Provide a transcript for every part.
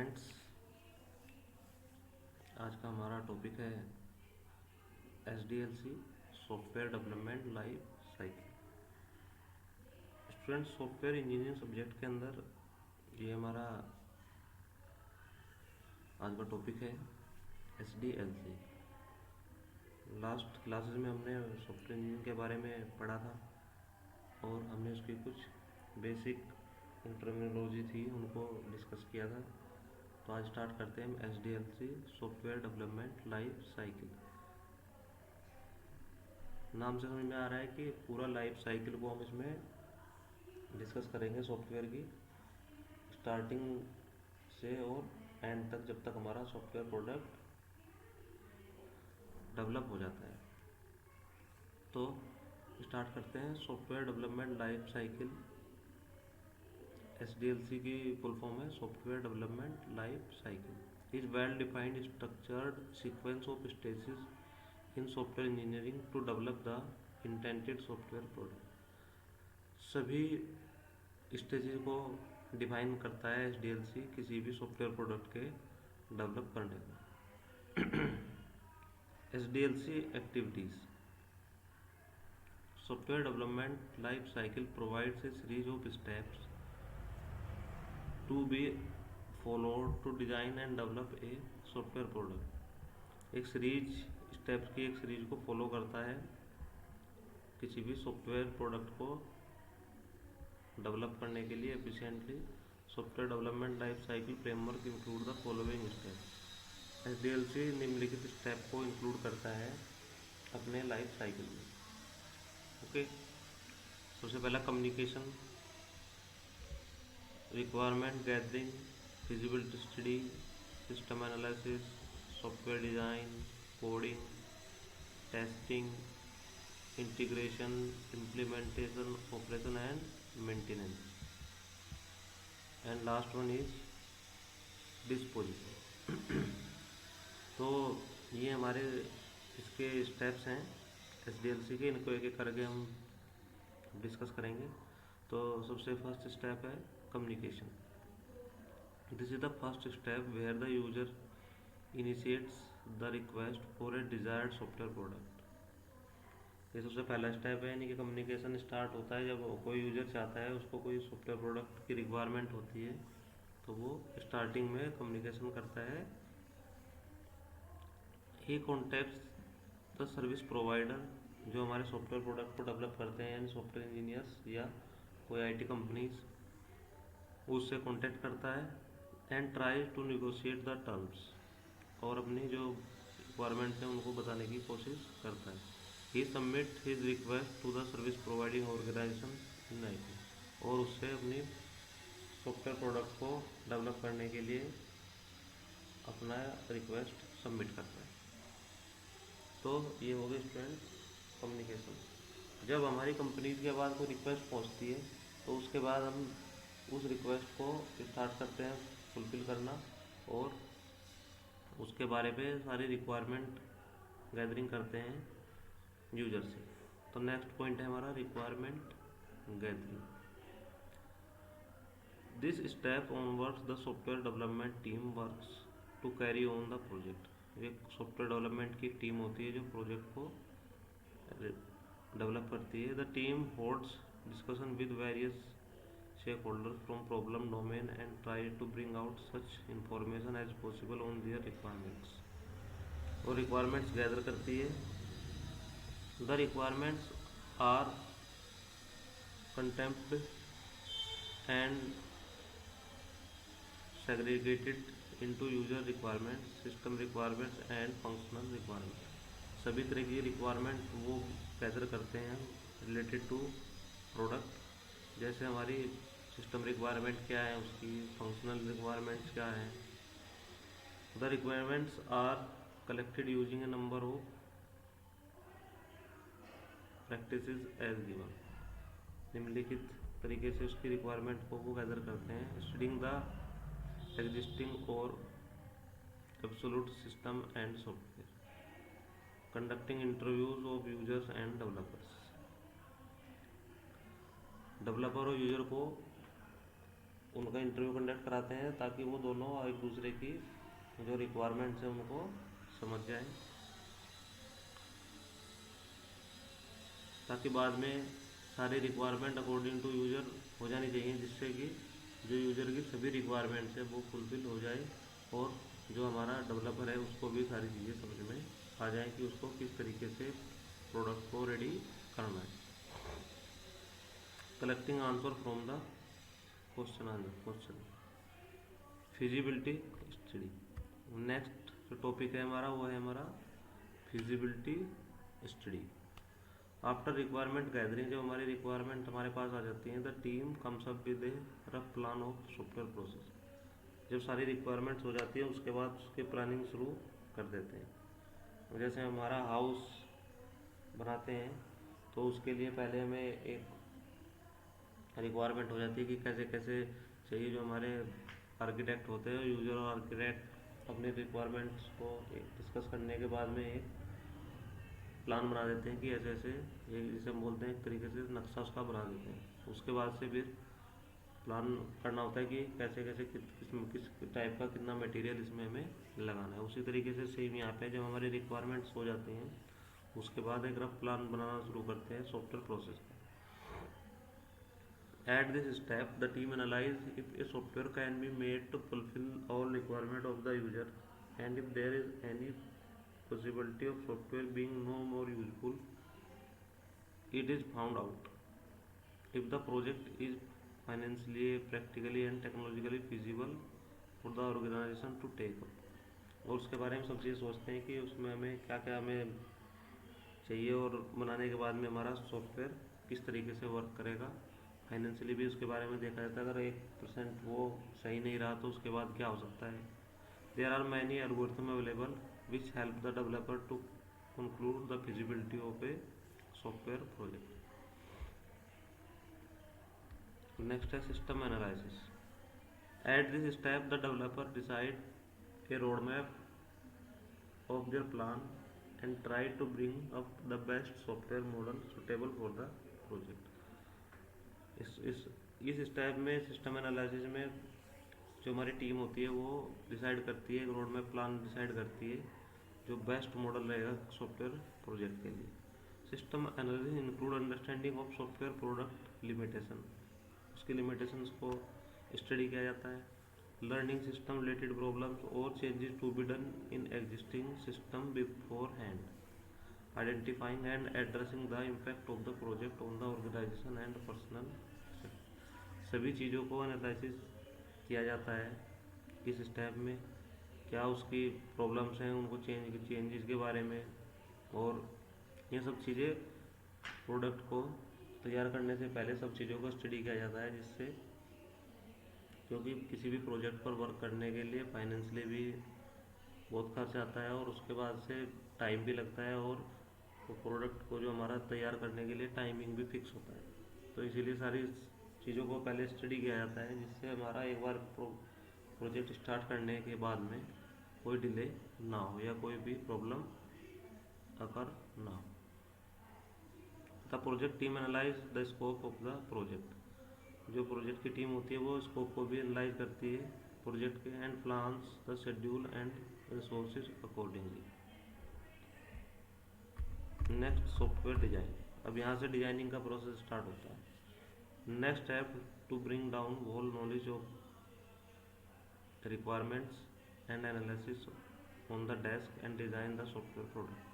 Students, आज का हमारा टॉपिक है SDLC software development life cycle. Students, software engineering subject के अंदर ये हमारा आज का टॉपिक है SDLC। लास्ट क्लासेस में हमने सॉफ्टवेयर इंजीनियरिंग के बारे में पढ़ा था और हमने उसकी कुछ बेसिक टर्मिनोलॉजी थी उनको डिस्कस किया था। तो आज स्टार्ट करते हैं हम SDLC software development life cycle. नाम से समझ में आ रहा है कि पूरा लाइफ साइकिल को हम इसमें डिस्कस करेंगे, सॉफ्टवेयर की स्टार्टिंग से और एंड तक, जब तक हमारा सॉफ्टवेयर प्रोडक्ट डेवलप हो जाता है। तो स्टार्ट करते हैं। Software development life cycle, SDLC की फुल फॉर्म है software development life cycle, is well defined structured sequence of stages in software engineering to develop the intended software product. सभी stages को डिफाइन करता है SDLC किसी भी सॉफ्टवेयर प्रोडक्ट के develop करने में। SDLC activities. Software development life cycle provides a series of steps to be followed to design and develop a software product। एक सीरीज स्टेप्स की एक सीरीज को फॉलो करता है किसी भी सॉफ्टवेयर प्रोडक्ट को डेवलप करने के लिए efficiently. Software development life cycle framework include the following step. SDLC निम्नलिखित स्टेप को इंक्लूड करता है अपने लाइफ साइकिल में। ओके, सबसे पहला communication, requirement gathering, feasibility study, system analysis, software design, coding, testing, integration, implementation, operation and maintenance, and last one is disposition. तो ये हमारे इसके स्टेप्स हैं SDLC के, इनको एक एक करके हम डिस्कस करेंगे। तो सबसे फर्स्ट स्टेप है communication. This is the first step where the user initiates the request for a desired software product. ये सबसे पहला स्टेप है, यानी कि कम्युनिकेशन स्टार्ट होता है जब कोई यूजर चाहता है, उसको कोई सॉफ्टवेयर प्रोडक्ट की रिक्वायरमेंट होती है, तो वो स्टार्टिंग में कम्युनिकेशन करता है। ही कॉन्टेक्ट्स द सर्विस प्रोवाइडर, जो हमारे सॉफ्टवेयर प्रोडक्ट को डेवलप करते हैं, यानी सॉफ्टवेयर इंजीनियर्स या कोई IT कंपनीज, उससे कांटेक्ट करता है। And try to negotiate the terms, और अपनी जो रिक्वायरमेंट्स हैं उनको बताने की कोशिश करता है। He submit his request to the service providing organisation in IT, और उससे अपनी सॉफ्टवेयर प्रोडक्ट को डेवलप करने के लिए अपना रिक्वेस्ट सबमिट करता है। तो ये हो गई स्टूडेंट कम्युनिकेशन। जब हमारी कंपनी के बाद कोई रिक्वेस्ट पहुंचती है, तो उसके बाद हम उस रिक्वेस्ट को स्टार्ट करते हैं फुलफ़िल करना, और उसके बारे में सारी रिक्वायरमेंट गैदरिंग करते हैं यूजर से। तो नेक्स्ट पॉइंट है हमारा requirement gathering. This step onwards the software development team works to carry on the project. एक सॉफ्टवेयर डेवलपमेंट की टीम होती है जो प्रोजेक्ट को डेवलप करती है। The team holds discussion with various stakeholders from problem domain and try to bring out such information as possible on their requirements। और requirements gather करती है। the requirements are contemplated and segregated into user requirements, system requirements and functional requirements। सभी तरह की requirement वो gather करते हैं related to product, जैसे हमारी सिस्टम रिक्वायरमेंट क्या है, उसकी फंक्शनल रिक्वायरमेंट्स क्या है। The requirements are collected using a number of practices as given. निम्नलिखित तरीके से उसकी रिक्वायरमेंट को वो गैदर करते हैं। स्टडिंग द एग्जिस्टिंग और absolute system and software, conducting interviews of users and developers. Developer और यूजर को उनका इंटरव्यू कंडक्ट कराते हैं ताकि वो दोनों एक दूसरे की जो रिक्वायरमेंट्स हैं उनको समझ जाएं, ताकि बाद में सारी रिक्वायरमेंट अकॉर्डिंग टू यूज़र हो जानी चाहिए, जिससे कि जो यूज़र की सभी रिक्वायरमेंट्स है वो फुलफ़िल हो जाए और जो हमारा डेवलपर है उसको भी सारी चीज़ें समझ में आ जाए कि उसको किस तरीके से प्रोडक्ट को रेडी करना है। Collecting answer from the question feasibility study. Next जो टॉपिक है हमारा वो है हमारा feasibility study. After requirement gathering, जब हमारी रिक्वायरमेंट हमारे पास आ जाती है, the team comes up with A rough plan of software process. जब सारी रिक्वायरमेंट्स हो जाती है उसके बाद उसकी प्लानिंग शुरू कर देते हैं। जैसे हमारा हाउस बनाते हैं तो उसके लिए पहले हमें एक रिक्वायरमेंट हो जाती है कि कैसे कैसे चाहिए। जो हमारे आर्किटेक्ट होते हैं, यूजर और आर्किटेक्ट अपने रिक्वायरमेंट्स को एक डिस्कस करने के बाद में एक प्लान बना देते हैं कि ऐसे ऐसे, ये जिसे हम बोलते हैं एक तरीके से नक्शा उसका बना देते हैं। उसके बाद से फिर प्लान करना होता है कि कैसे कैसे किस टाइप का कितना मटेरियल इसमें हमें लगाना है। उसी तरीके से सेम यहाँ पे जब हमारी रिक्वायरमेंट्स हो जाती हैं उसके बाद एक रफ प्लान बनाना शुरू करते हैं सॉफ्टवेयर प्रोसेस का। At this step, the team analyze if a software can be made to fulfill all requirement of the user, and if there is any possibility of software being no more useful, it is found out. If the project is financially, practically and technologically feasible for the organization to take up. और उसके बारे में सब चीज़ सोचते हैं कि उसमें हमें क्या क्या हमें चाहिए और बनाने के बाद में हमारा सॉफ्टवेयर किस तरीके से वर्क करेगा। फाइनेंशियली भी उसके बारे में देखा जाता है। अगर 1% वो सही नहीं रहा तो उसके बाद क्या हो सकता है। There are many algorithm available which help the developer to conclude the feasibility of a software project. Next है system analysis. At this step the developer decide a road map of their plan and try to bring up the best software model suitable for the project। इस step में system analysis में जो हमारी team होती है वो decide करती है, एक रोड मैप प्लान डिसाइड करती है जो बेस्ट मॉडल रहेगा सॉफ्टवेयर प्रोजेक्ट के लिए। System analysis include understanding of software product limitation, उसकी लिमिटेशंस को स्टडी किया जाता है। लर्निंग सिस्टम रिलेटेड प्रॉब्लम्स और changes to be done in existing system beforehand, identifying and addressing the impact of the project on the organisation and personal. सभी चीज़ों को analysis किया जाता है इस स्टेप में, क्या उसकी प्रॉब्लम्स हैं उनको चेंजेस के बारे में, और ये सब चीज़ें प्रोडक्ट को तैयार करने से पहले सब चीज़ों को स्टडी किया जाता है, जिससे क्योंकि किसी भी प्रोजेक्ट पर वर्क करने के लिए फाइनेंशियली भी बहुत खर्च आता है और उसके बाद से टाइम भी लगता है, और तो प्रोडक्ट को जो हमारा तैयार करने के लिए टाइमिंग भी फिक्स होता है। तो इसीलिए सारी चीज़ों को पहले स्टडी किया जाता है, जिससे हमारा एक बार प्रोजेक्ट स्टार्ट करने के बाद में कोई डिले ना हो या कोई भी प्रॉब्लम अकर ना हो। The project team analyse the scope of the project. जो प्रोजेक्ट की टीम होती है वो स्कोप को भी एनालाइज करती है प्रोजेक्ट के, and plans the schedule and resources accordingly. Next software design. अब यहाँ से डिजाइनिंग का प्रोसेस स्टार्ट होता है। Next step to bring down whole knowledge of requirements and analysis on the desk and design the software product.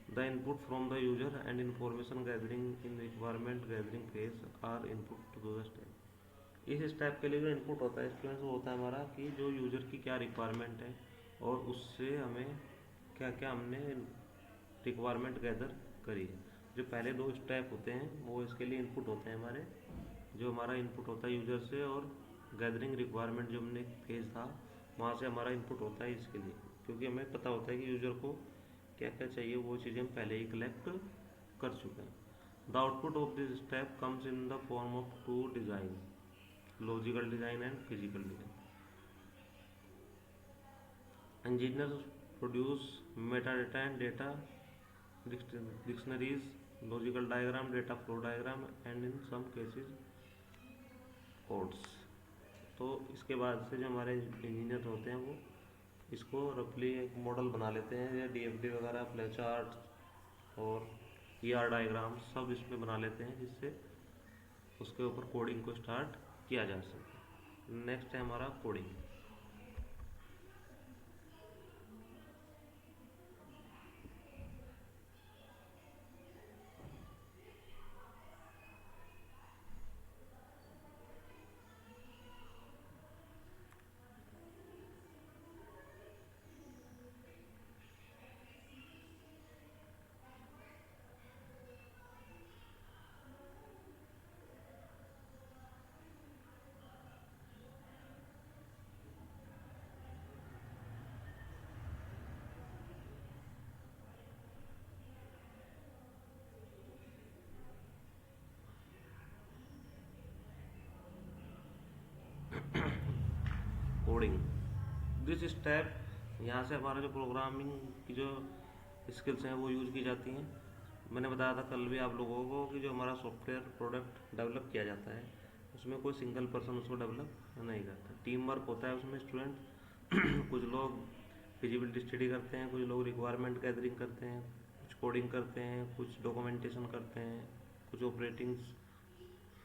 The input from the user and information gathering in requirement gathering phase are input to the step। इस step के लिए जो input होता है students वो होता है हमारा कि जो यूज़र की क्या रिक्वायरमेंट है और उससे हमें क्या क्या हमने रिक्वायरमेंट गैदर करी है। जो पहले 2 स्टेप होते हैं वो इसके लिए इनपुट होते हैं हमारे। जो हमारा इनपुट होता है यूज़र से, और गैदरिंग रिक्वायरमेंट जो हमने फेज था वहाँ से हमारा इनपुट होता है इसके लिए, क्योंकि हमें पता होता है कि यूज़र को क्या क्या चाहिए, वो चीज़ें हम पहले ही कलेक्ट कर चुके हैं। The output of this step comes in the form of 2 design, logical design and physical design. Engineers produce meta data and data dictionaries, logical diagram, data flow diagram and in some cases codes. तो इसके बाद से जो हमारे engineer होते हैं वो इसको रफली एक मॉडल बना लेते हैं, या डीएफडी वगैरह, फ्लो चार्ट और ईआर डायग्राम सब इसमें बना लेते हैं, जिससे उसके ऊपर कोडिंग को स्टार्ट किया जा सके। नेक्स्ट है हमारा कोडिंग। कोडिंग दिस स्टेप, यहाँ से हमारा जो प्रोग्रामिंग की जो स्किल्स हैं वो यूज की जाती हैं। मैंने बताया था कल भी आप लोगों को कि जो हमारा सॉफ्टवेयर प्रोडक्ट डेवलप किया जाता है उसमें कोई सिंगल पर्सन उसको डेवलप नहीं करता, टीम वर्क होता है उसमें। स्टूडेंट कुछ लोग फिजिबिलिटी स्टडी करते हैं, कुछ लोग रिक्वायरमेंट गैदरिंग करते हैं, कुछ कोडिंग करते हैं, कुछ डॉक्यूमेंटेशन करते हैं, कुछ ऑपरेटिंग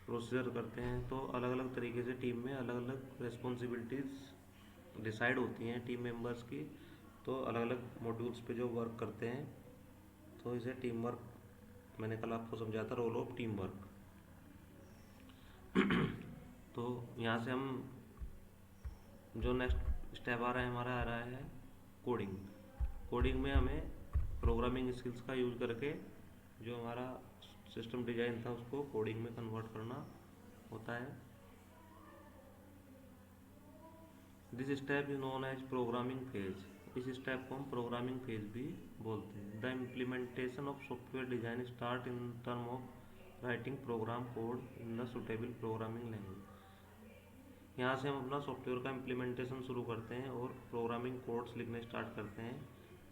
प्रोसीजर करते हैं। तो अलग अलग तरीके से टीम में अलग अलग रिस्पॉन्सिबिलिटीज़ डिसाइड होती हैं टीम मेंबर्स की, तो अलग अलग मॉड्यूल्स पे जो वर्क करते हैं, तो इसे टीम वर्क मैंने कल आपको समझाया था, रोल ऑफ टीम वर्क। तो यहाँ से हम जो नेक्स्ट स्टेप आ रहा है हमारा, आ रहा है कोडिंग। कोडिंग में हमें प्रोग्रामिंग स्किल्स का यूज़ करके जो हमारा सिस्टम डिज़ाइन था उसको कोडिंग में कन्वर्ट करना होता है। This step is known as programming phase. इस स्टेप को हम प्रोग्रामिंग फेज भी बोलते हैं। The implementation of software design start in term of writing program code in the suitable programming language. यहाँ से हम अपना सॉफ्टवेयर का इम्प्लीमेंटेशन शुरू करते हैं और प्रोग्रामिंग कोड्स लिखने स्टार्ट करते हैं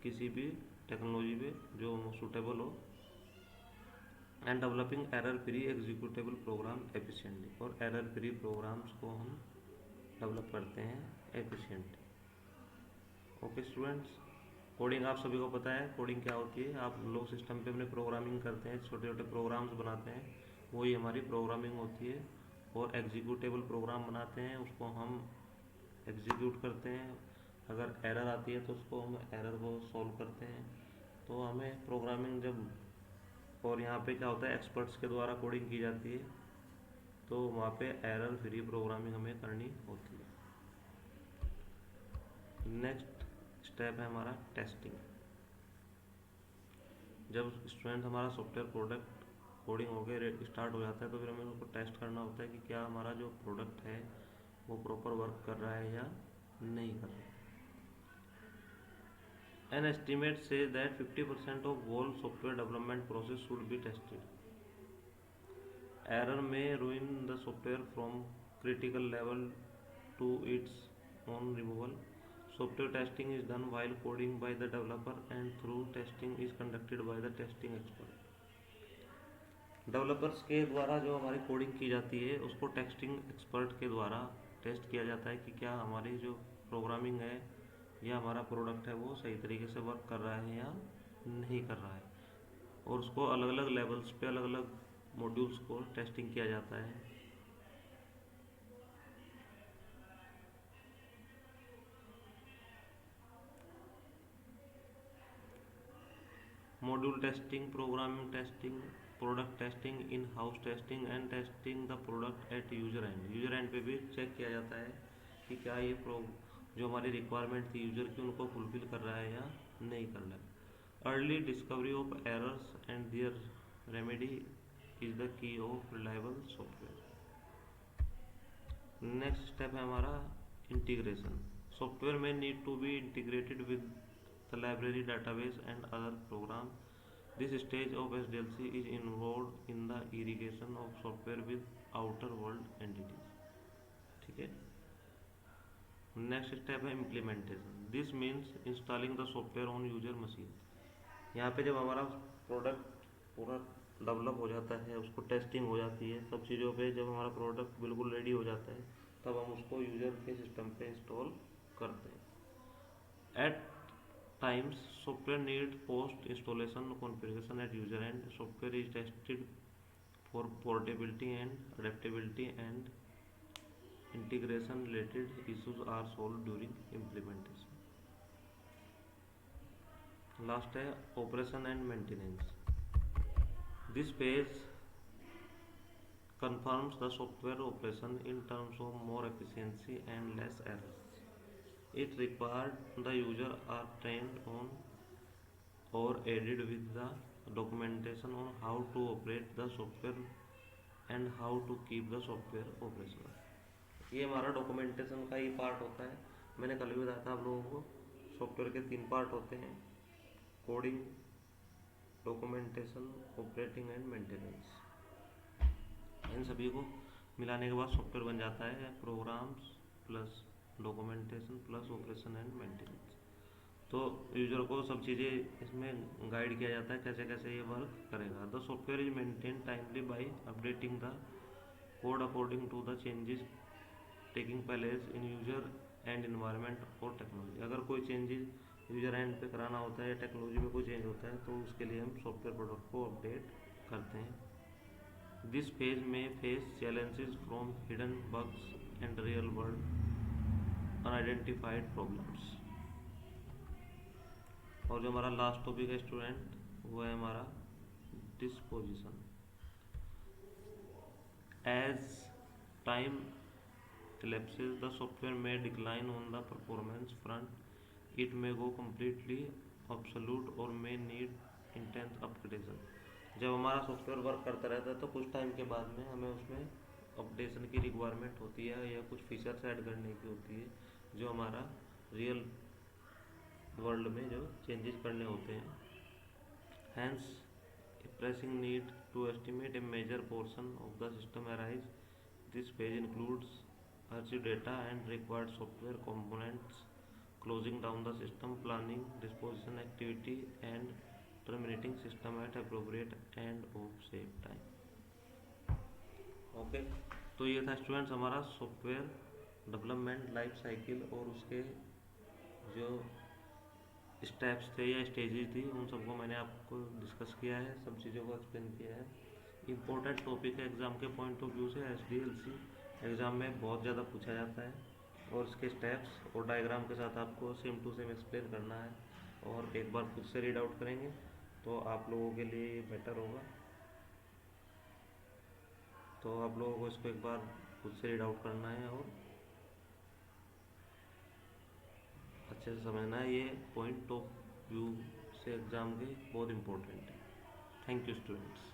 किसी भी टेक्नोलॉजी पे जो सूटेबल हो, and developing error free executable program efficiently. और एरर फ्री प्रोग्राम्स को हम डेवलप करते हैं एफिशिएंट। ओके स्टूडेंट्स, कोडिंग आप सभी को पता है कोडिंग क्या होती है। आप लोग सिस्टम पे अपने प्रोग्रामिंग करते हैं, छोटे छोटे प्रोग्राम्स बनाते हैं, वही हमारी प्रोग्रामिंग होती है। और एग्जीक्यूटेबल प्रोग्राम बनाते हैं, उसको हम एग्जीक्यूट करते हैं। अगर एरर आती है तो उसको हम एरर को सॉल्व करते हैं। तो हमें प्रोग्रामिंग जब, और यहाँ पे क्या होता है, एक्सपर्ट्स के द्वारा कोडिंग की जाती है, तो वहाँ पे एरर फ्री प्रोग्रामिंग हमें करनी होती है। नेक्स्ट स्टेप है हमारा टेस्टिंग। जब स्टूडेंट हमारा सॉफ्टवेयर प्रोडक्ट कोडिंग हो गया स्टार्ट हो जाता है, तो फिर हमें उसको टेस्ट करना होता है कि क्या हमारा जो प्रोडक्ट है वो प्रॉपर वर्क कर रहा है या नहीं कर रहा है। An estimate says that 50% of all software development process should be tested. Error may ruin the software from critical level to its own removal. Software testing is done while coding by the developer and through testing is conducted by the testing expert. Developers के द्वारा जो हमारी coding की जाती है उसको testing expert के द्वारा टेस्ट किया जाता है कि क्या हमारी जो प्रोग्रामिंग है या हमारा प्रोडक्ट है वो सही तरीके से वर्क कर रहा है या नहीं कर रहा है। और उसको अलग अलग लेवल्स पे अलग अलग मॉड्यूल्स को टेस्टिंग किया जाता है। Module testing, programming testing, product testing, in house testing and testing the product at user and. User and पे भी चेक किया जाता है कि क्या ये जो हमारी रिक्वायरमेंट थी यूजर की उनको फुलफिल कर रहा है या नहीं कर रहा है। Early discovery of errors and their remedy is the key of reliable software. Next step है हमारा इंटीग्रेशन। सॉफ्टवेयर में need to be integrated with the library, database and other program. This stage of SDLC is involve in the irrigation of software with outer world entities. ठीक है। Next step है implementation. This means installing the software on user machine. यहाँ पे जब हमारा product पूरा develop हो जाता है, उसको टेस्टिंग हो जाती है, सब चीज़ों पे जब हमारा प्रोडक्ट बिल्कुल रेडी हो जाता है, तब हम उसको यूजर के सिस्टम पे इंस्टॉल करते हैं। At times software need post installation configuration at user end. Software is tested for portability and adaptability, and integration related issues are solved during implementation. Last है operation and maintenance. This page confirms the software operation in terms of more efficiency and less errors. It required the user are trained on or aided with the documentation on how to operate the software and how to keep the software operational. ये हमारा documentation का ही part होता है। मैंने कल भी बताया था आप लोगों को, सॉफ्टवेयर के 3 पार्ट होते हैं: coding, documentation, operating and maintenance. इन सभी को मिलाने के बाद सॉफ्टवेयर बन जाता है programs plus documentation plus operation and maintenance. तो यूजर को सब चीज़ें इसमें गाइड किया जाता है कैसे कैसे ये वर्क करेगा। The software is maintain timely by updating the code according to the changes taking place in user end environment और टेक्नोलॉजी। अगर कोई चेंजेस यूजर एंड पे कराना होता है या टेक्नोलॉजी में कोई चेंज होता है तो उसके लिए हम सॉफ्टवेयर प्रोडक्ट को अपडेट करते हैं। दिस फेज में face challenges from hidden bugs and real world unidentified problems. और जो हमारा लास्ट टॉपिक है स्टूडेंट, वो है हमारा disposition. As time elapses the software may decline on the performance front. It may go completely obsolete or may need intense upgradation. जब हमारा software work करता रहता है तो कुछ टाइम के बाद में हमें उसमें अपडेशन की रिक्वायरमेंट होती है या कुछ फीचर्स ऐड करने की होती है जो हमारा रियल वर्ल्ड में जो चेंजेस करने होते हैं। Hence, a pressing need to estimate a major portion of the system arise. This phase includes archive data and required software components, closing down the system, planning disposition activity, and terminating system at appropriate end of save time. Okay, तो ये था students हमारा software development life cycle और उसके जो steps थे या stages थी उन सबको मैंने आपको डिस्कस किया है, सब चीज़ों को एक्सप्लेन किया है। इम्पोर्टेंट टॉपिक है एग्ज़ाम के पॉइंट ऑफ व्यू से। SDLC एग्ज़ाम में बहुत ज़्यादा पूछा जाता है और इसके स्टेप्स और डायग्राम के साथ आपको सेम टू सेम एक्सप्लेन करना है और एक बार खुद से रीड आउट करेंगे तो आप लोगों के लिए बेटर होगा। तो आप लोगों को इसको एक बार खुद से रीड आउट करना है और अच्छे से समझना है। ये पॉइंट ऑफ व्यू से एग्ज़ाम के बहुत इम्पोर्टेंट है। Thank you students.